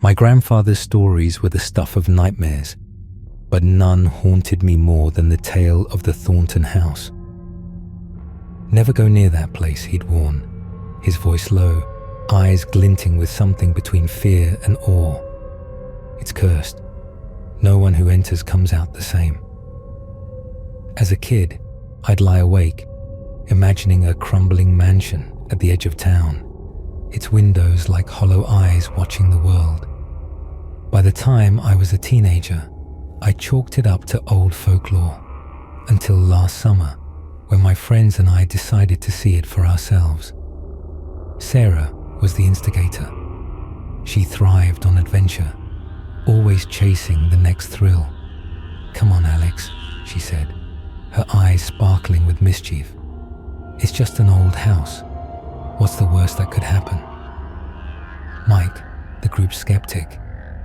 My grandfather's stories were the stuff of nightmares, but none haunted me more than the tale of the Thornton House. "Never go near that place," he'd warn, his voice low, eyes glinting with something between fear and awe. "It's cursed. No one who enters comes out the same." As a kid, I'd lie awake, imagining a crumbling mansion at the edge of town, its windows like hollow eyes watching the world. By the time I was a teenager, I chalked it up to old folklore, until last summer, when my friends and I decided to see it for ourselves. Sarah was the instigator. She thrived on adventure, always chasing the next thrill. "Come on, Alex," she said, her eyes sparkling with mischief. "It's just an old house. What's the worst that could happen?" Mike, the group's skeptic,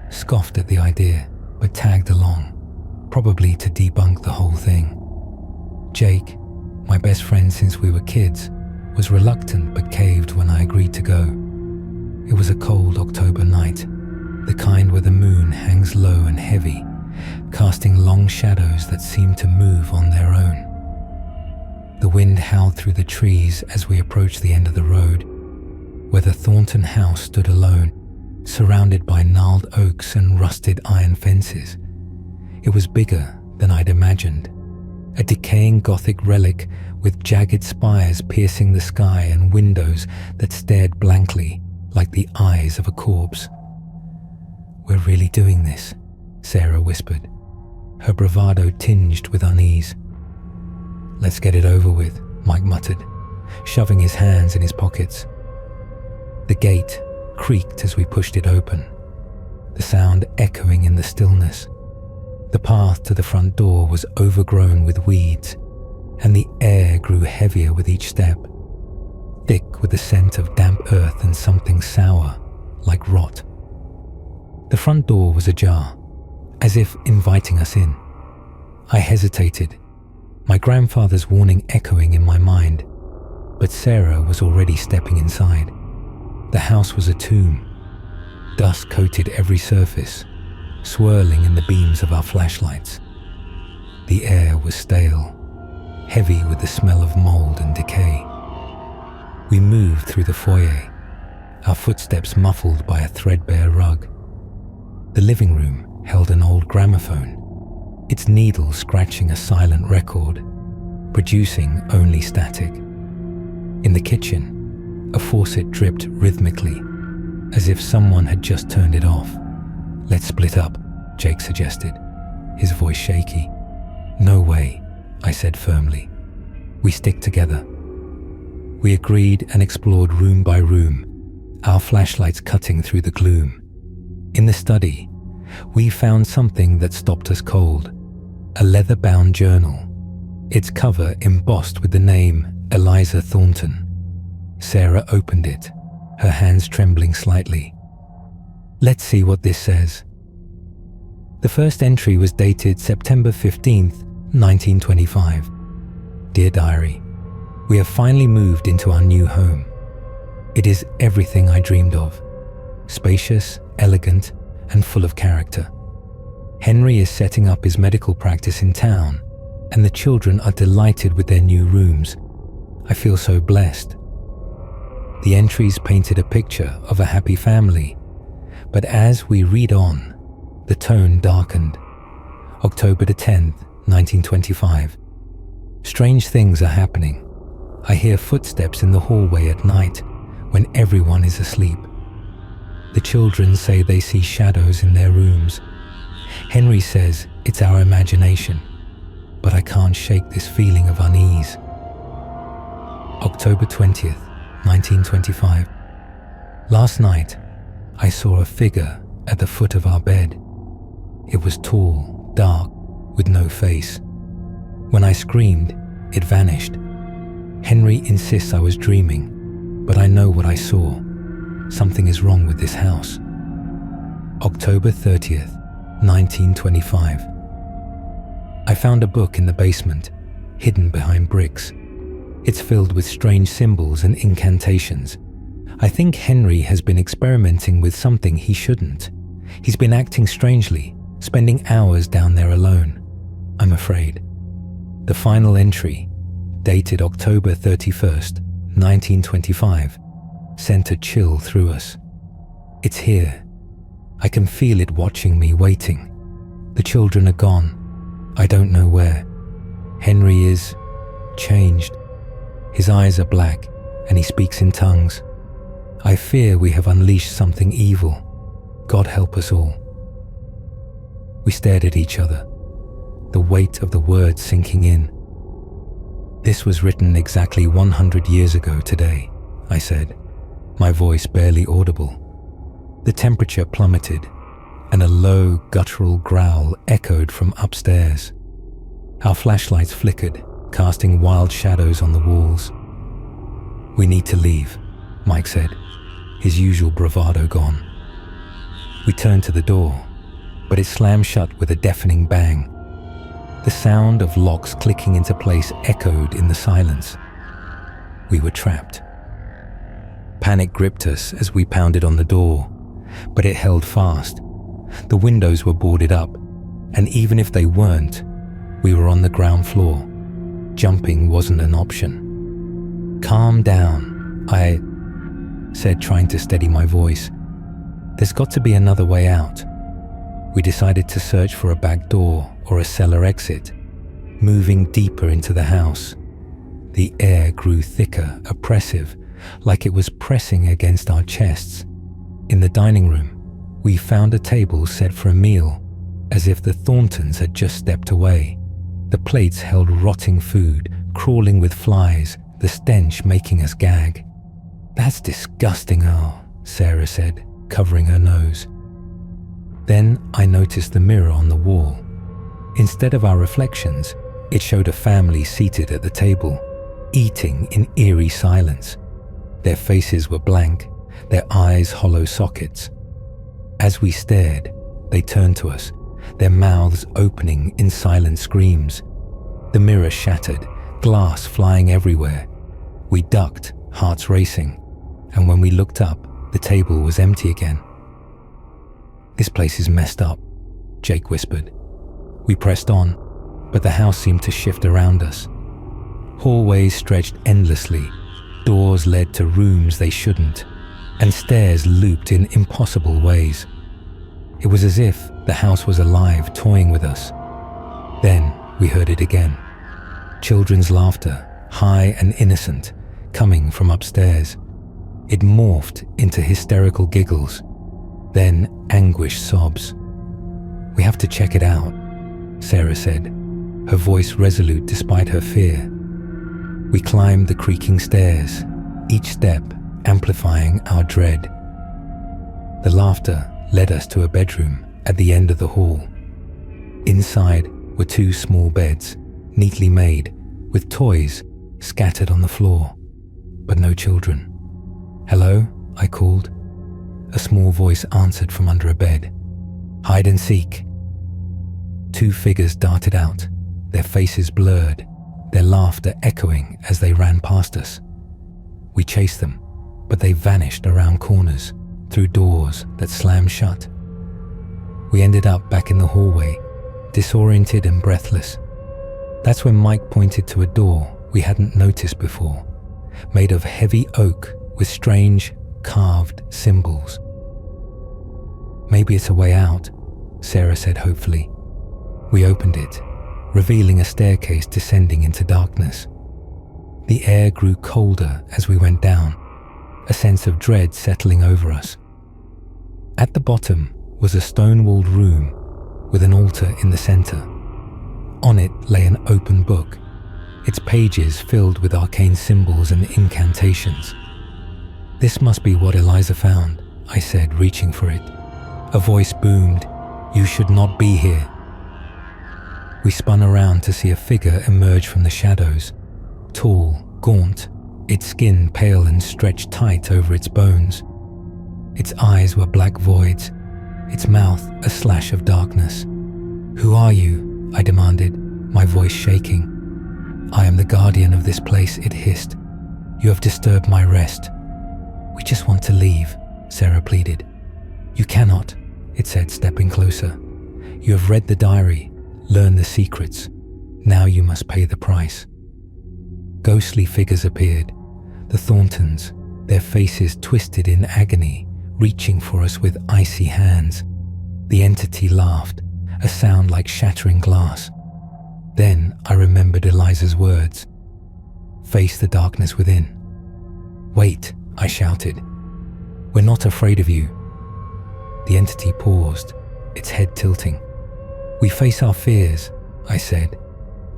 scoffed at the idea, but tagged along, probably to debunk the whole thing. Jake, my best friend since we were kids, was reluctant but caved when I agreed to go. It was a cold October night, the kind where the moon hangs low and heavy, casting long shadows that seemed to move on their own. The wind howled through the trees as we approached the end of the road, where the Thornton House stood alone, surrounded by gnarled oaks and rusted iron fences. It was bigger than I'd imagined, a decaying Gothic relic with jagged spires piercing the sky and windows that stared blankly like the eyes of a corpse. "We're really doing this," Sarah whispered, her bravado tinged with unease. "Let's get it over with," Mike muttered, shoving his hands in his pockets. The gate creaked as we pushed it open, the sound echoing in the stillness. The path to the front door was overgrown with weeds, and the air grew heavier with each step, thick with the scent of damp earth and something sour, like rot. The front door was ajar, as if inviting us in. I hesitated, my grandfather's warning echoing in my mind, but Sarah was already stepping inside. The house was a tomb. Dust coated every surface, swirling in the beams of our flashlights. The air was stale, heavy with the smell of mold and decay. We moved through the foyer, our footsteps muffled by a threadbare rug. The living room held an old gramophone, its needle scratching a silent record, producing only static. In the kitchen, a faucet dripped rhythmically, as if someone had just turned it off. "Let's split up," Jake suggested, his voice shaky. "No way," I said firmly. "We stick together." We agreed and explored room by room, our flashlights cutting through the gloom. In the study, we found something that stopped us cold, a leather-bound journal, its cover embossed with the name Eliza Thornton. Sarah opened it, her hands trembling slightly. "Let's see what this says." The first entry was dated September 15th, 1925. "Dear Diary, we have finally moved into our new home. It is everything I dreamed of, spacious, elegant, and full of character. Henry is setting up his medical practice in town, and the children are delighted with their new rooms. I feel so blessed." The entries painted a picture of a happy family, but as we read on, the tone darkened. October the 10th, 1925. "Strange things are happening. I hear footsteps in the hallway at night when everyone is asleep. The children say they see shadows in their rooms. Henry says it's our imagination, but I can't shake this feeling of unease." October 20th, 1925. "Last night, I saw a figure at the foot of our bed. It was tall, dark, with no face. When I screamed, it vanished. Henry insists I was dreaming, but I know what I saw. Something is wrong with this house." October 30th, 1925. "I found a book in the basement, hidden behind bricks. It's filled with strange symbols and incantations. I think Henry has been experimenting with something he shouldn't. He's been acting strangely, spending hours down there alone. I'm afraid. The final entry, dated October 31st, 1925, sent a chill through us. It's here. I can feel it watching me, waiting. The children are gone. I don't know where. Henry is changed. His eyes are black, and he speaks in tongues. I fear we have unleashed something evil. God help us all. We stared at each other, the weight of the words sinking in. This was written exactly 100 years ago today, I said, my voice barely audible. The temperature plummeted, and a low, guttural growl echoed from upstairs. Our flashlights flickered, casting wild shadows on the walls. We need to leave, Mike said, his usual bravado gone. We turned to the door, but it slammed shut with a deafening bang. The sound of locks clicking into place echoed in the silence. We were trapped. Panic gripped us as we pounded on the door, but it held fast. The windows were boarded up, and even if they weren't, we were on the ground floor. Jumping wasn't an option. Calm down, I said, trying to steady my voice. There's got to be another way out. We decided to search for a back door or a cellar exit, moving deeper into the house. The air grew thicker, oppressive, like it was pressing against our chests. In the dining room, we found a table set for a meal, as if the Thorntons had just stepped away. The plates held rotting food, crawling with flies, the stench making us gag. That's disgusting, Sarah said, covering her nose. Then I noticed the mirror on the wall. Instead of our reflections, it showed a family seated at the table, eating in eerie silence. Their faces were blank, their eyes hollow sockets. As we stared, they turned to us, their mouths opening in silent screams. The mirror shattered, glass flying everywhere. We ducked, hearts racing, and when we looked up, the table was empty again. This place is messed up, Jake whispered. We pressed on, but the house seemed to shift around us. Hallways stretched endlessly, doors led to rooms they shouldn't, and stairs looped in impossible ways. It was as if the house was alive, toying with us. Then we heard it again. Children's laughter, high and innocent, coming from upstairs. It morphed into hysterical giggles, then anguished sobs. We have to check it out, Sarah said, her voice resolute despite her fear. We climbed the creaking stairs, each step amplifying our dread. The laughter led us to a bedroom at the end of the hall. Inside were two small beds, neatly made, with toys scattered on the floor, but no children. "Hello?" I called. A small voice answered from under a bed. "Hide and seek." Two figures darted out, their faces blurred, their laughter echoing as they ran past us. We chased them, but they vanished around corners, through doors that slammed shut. We ended up back in the hallway, disoriented and breathless. That's when Mike pointed to a door we hadn't noticed before, made of heavy oak with strange, carved symbols. "Maybe it's a way out," Sarah said hopefully. We opened it, revealing a staircase descending into darkness. The air grew colder as we went down, a sense of dread settling over us. At the bottom was a stone-walled room with an altar in the center. On it lay an open book, its pages filled with arcane symbols and incantations. "This must be what Eliza found," I said, reaching for it. A voice boomed, "You should not be here." We spun around to see a figure emerge from the shadows, tall, gaunt, its skin pale and stretched tight over its bones. Its eyes were black voids, its mouth a slash of darkness. "Who are you?" I demanded, my voice shaking. "I am the guardian of this place," it hissed. "You have disturbed my rest." "We just want to leave," Sarah pleaded. "You cannot," it said, stepping closer. You have read the diary, learned the secrets. Now you must pay the price. Ghostly figures appeared, the Thorntons, their faces twisted in agony, reaching for us with icy hands. The entity laughed, a sound like shattering glass. Then I remembered Eliza's words. Face the darkness within. Wait, I shouted. We're not afraid of you. The entity paused, its head tilting. We face our fears, I said,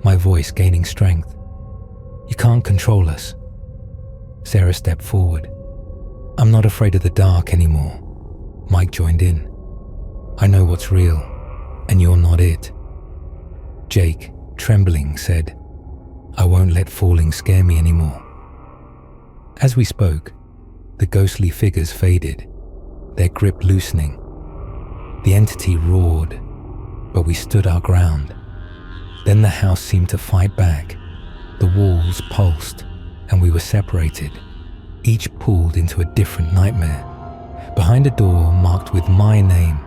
my voice gaining strength. You can't control us. Sarah stepped forward. I'm not afraid of the dark anymore. Mike joined in. I know what's real, and you're not it. Jake, trembling, said, I won't let falling scare me anymore. As we spoke, the ghostly figures faded, their grip loosening. The entity roared, but we stood our ground. Then the house seemed to fight back. The walls pulsed, and we were separated, each pulled into a different nightmare. Behind a door marked with my name,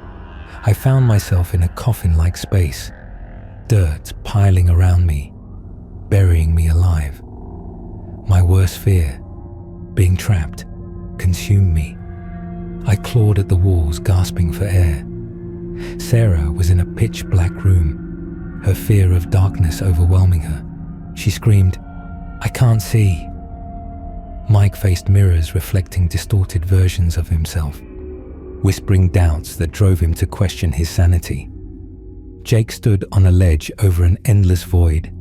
I found myself in a coffin-like space, dirt piling around me, burying me alive. My worst fear, being trapped, consumed me. I clawed at the walls, gasping for air. Sarah was in a pitch-black room, her fear of darkness overwhelming her. She screamed, I can't see. Mike faced mirrors reflecting distorted versions of himself, whispering doubts that drove him to question his sanity. Jake stood on a ledge over an endless void,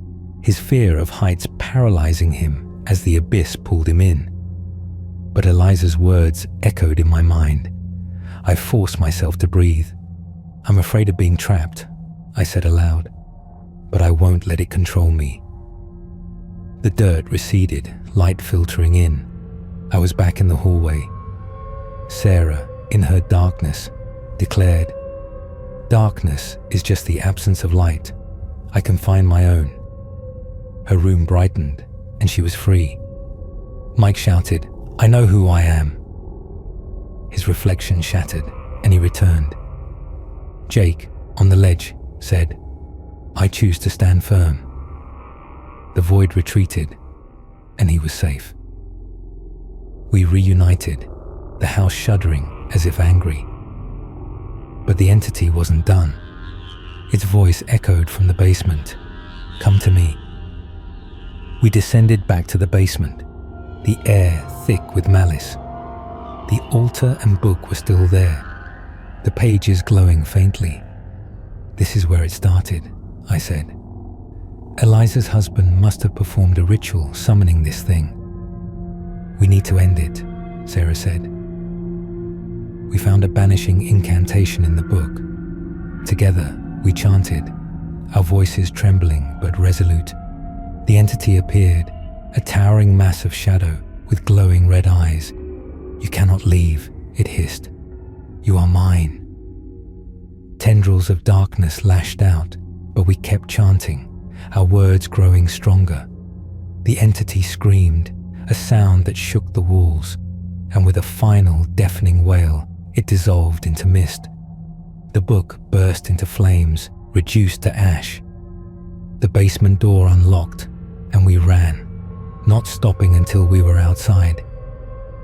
his fear of heights paralyzing him as the abyss pulled him in. But Eliza's words echoed in my mind. I forced myself to breathe. I'm afraid of being trapped, I said aloud, but I won't let it control me. The dirt receded, light filtering in. I was back in the hallway. Sarah, in her darkness, declared, Darkness is just the absence of light. I can find my own. Her room brightened, and she was free. Mike shouted, I know who I am. His reflection shattered, and he returned. Jake, on the ledge, said, I choose to stand firm. The void retreated, and he was safe. We reunited, the house shuddering as if angry. But the entity wasn't done. Its voice echoed from the basement. Come to me. We descended back to the basement, the air thick with malice. The altar and book were still there, the pages glowing faintly. This is where it started, I said. Eliza's husband must have performed a ritual summoning this thing. We need to end it, Sarah said. We found a banishing incantation in the book. Together, we chanted, our voices trembling but resolute. The entity appeared, a towering mass of shadow with glowing red eyes. You cannot leave, it hissed. You are mine. Tendrils of darkness lashed out, but we kept chanting, our words growing stronger. The entity screamed, a sound that shook the walls, and with a final deafening wail, it dissolved into mist. The book burst into flames, reduced to ash. The basement door unlocked, and we ran, not stopping until we were outside.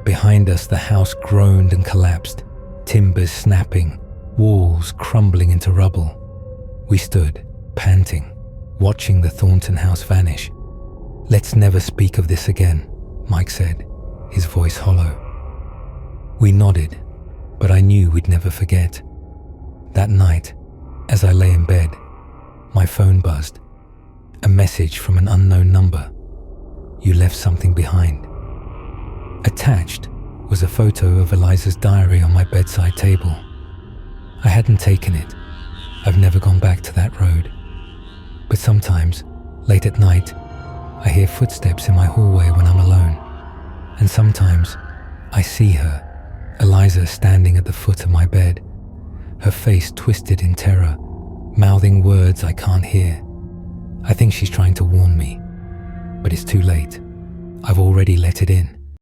Behind us, the house groaned and collapsed, timbers snapping, walls crumbling into rubble. We stood, panting, watching the Thornton House vanish. Let's never speak of this again, Mike said, his voice hollow. We nodded, but I knew we'd never forget. That night, as I lay in bed, my phone buzzed. A message from an unknown number. You left something behind. Attached was a photo of Eliza's diary on my bedside table. I hadn't taken it. I've never gone back to that road. But sometimes, late at night, I hear footsteps in my hallway when I'm alone. And sometimes, I see her, Eliza standing at the foot of my bed, her face twisted in terror, mouthing words I can't hear. I think she's trying to warn me, but it's too late. I've already let it in.